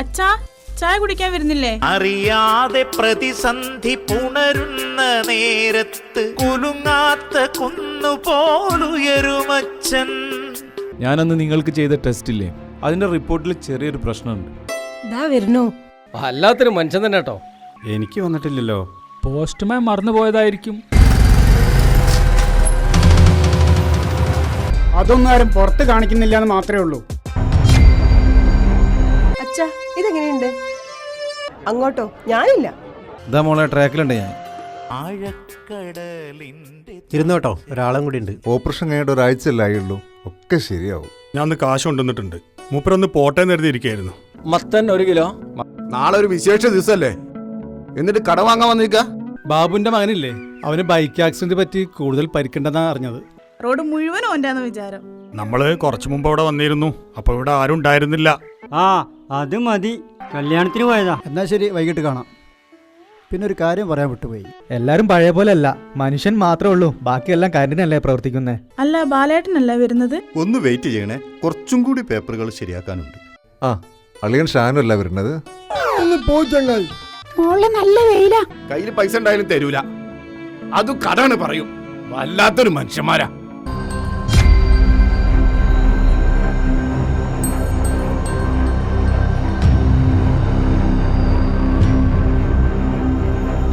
അച്ഛാ, ചായ കുടിക്കാൻ വരുന്നില്ലേ? അറിയാതെ പ്രതിസന്ധി പുണരുന്ന നേരത്ത് കുലുങ്ങാത്ത കുന്നുപോലുയരുമച്ചൻ. ഞാനന്ന് നിങ്ങൾക്ക് ചെയ്ത ടെസ്റ്റില്ലേ, അതിന്റെ റിപ്പോർട്ടിൽ ചെറിയൊരു പ്രശ്നമുണ്ട്. വല്ലാത്തൊരു മനുഷ്യൻ തന്നെ കേട്ടോ. എനിക്ക് വന്നിട്ടില്ലല്ലോ. പോസ്റ്റ്മാൻ മറന്നുപോയതായിരിക്കും. അതൊന്നും ആരും പുറത്ത് കാണിക്കുന്നില്ല എന്ന് മാത്രമേ ഉള്ളൂ. അച്ഛാ, ഇതെങ്ങനെയുണ്ട്? അങ്ങോട്ടോ? ഞാനില്ല. ഇതാ മോളെ, ട്രാക്കിലുണ്ട് ഞാൻ. ഇരുന്നോട്ടോ, ഒരാളും കൂടി ഉണ്ട്. ഓപ്പറേഷൻ കഴിഞ്ഞിട്ട് ഒരാഴ്ചയല്ലായുള്ളൂ, ഒക്കെ ശരിയാവും. ഞാൻ ഒന്ന് കാശ് കൊണ്ടുവന്നിട്ടുണ്ട്. മൂപ്പരൊന്ന് പോട്ടെ എഴുതിയിരിക്കായിരുന്നു. മത്തൻ 1 കിലോ. നാളെ ഒരു വിശേഷ ദിവസമല്ലേ, എന്നിട്ട് കട വാങ്ങാൻ വന്നിരിക്ക. ബാബുവിന്റെ മകനില്ലേ, അവന് ബൈക്ക് ആക്സിഡന്റ് പറ്റി കൂടുതൽ പരിക്കണ്ടെന്നാ അറിഞ്ഞത്. റോഡ് മുഴുവനും ഓന്റാന്ന് വിചാരം. നമ്മള് കുറച്ചു മുമ്പ് അവിടെ വന്നിരുന്നു. അപ്പൊ ഇവിടെ ആരും ഉണ്ടായിരുന്നില്ല. അത് മതി, കല്യാണത്തിന് പോയതാ. എന്നാ ശരി, വൈകിട്ട് കാണാം. പിന്നെ ഒരു കാര്യം പറയാൻ വിട്ടുപോയി. എല്ലാരും പഴയ പോലെ അല്ല, മനുഷ്യൻ മാത്രമേ ഉള്ളൂ, ബാക്കിയെല്ലാം കരണ്ടിനല്ലേ പ്രവർത്തിക്കുന്നേ. അല്ല, ബാലേട്ടനല്ല വരുന്നത്? ഒന്ന് വെയിറ്റ് ചെയ്യണേ, കുറച്ചും കൂടി പേപ്പറുകൾ ശരിയാക്കാനുണ്ട്. ആ, അളിയൻ ഷാനല്ല വരുന്നത്. നല്ല വെയിലാ. കയ്യിൽ പൈസ ഉണ്ടായാലും തരൂല, അത് കടാണ് പറയും. വല്ലാത്തൊരു മനുഷ്യന്മാരാ.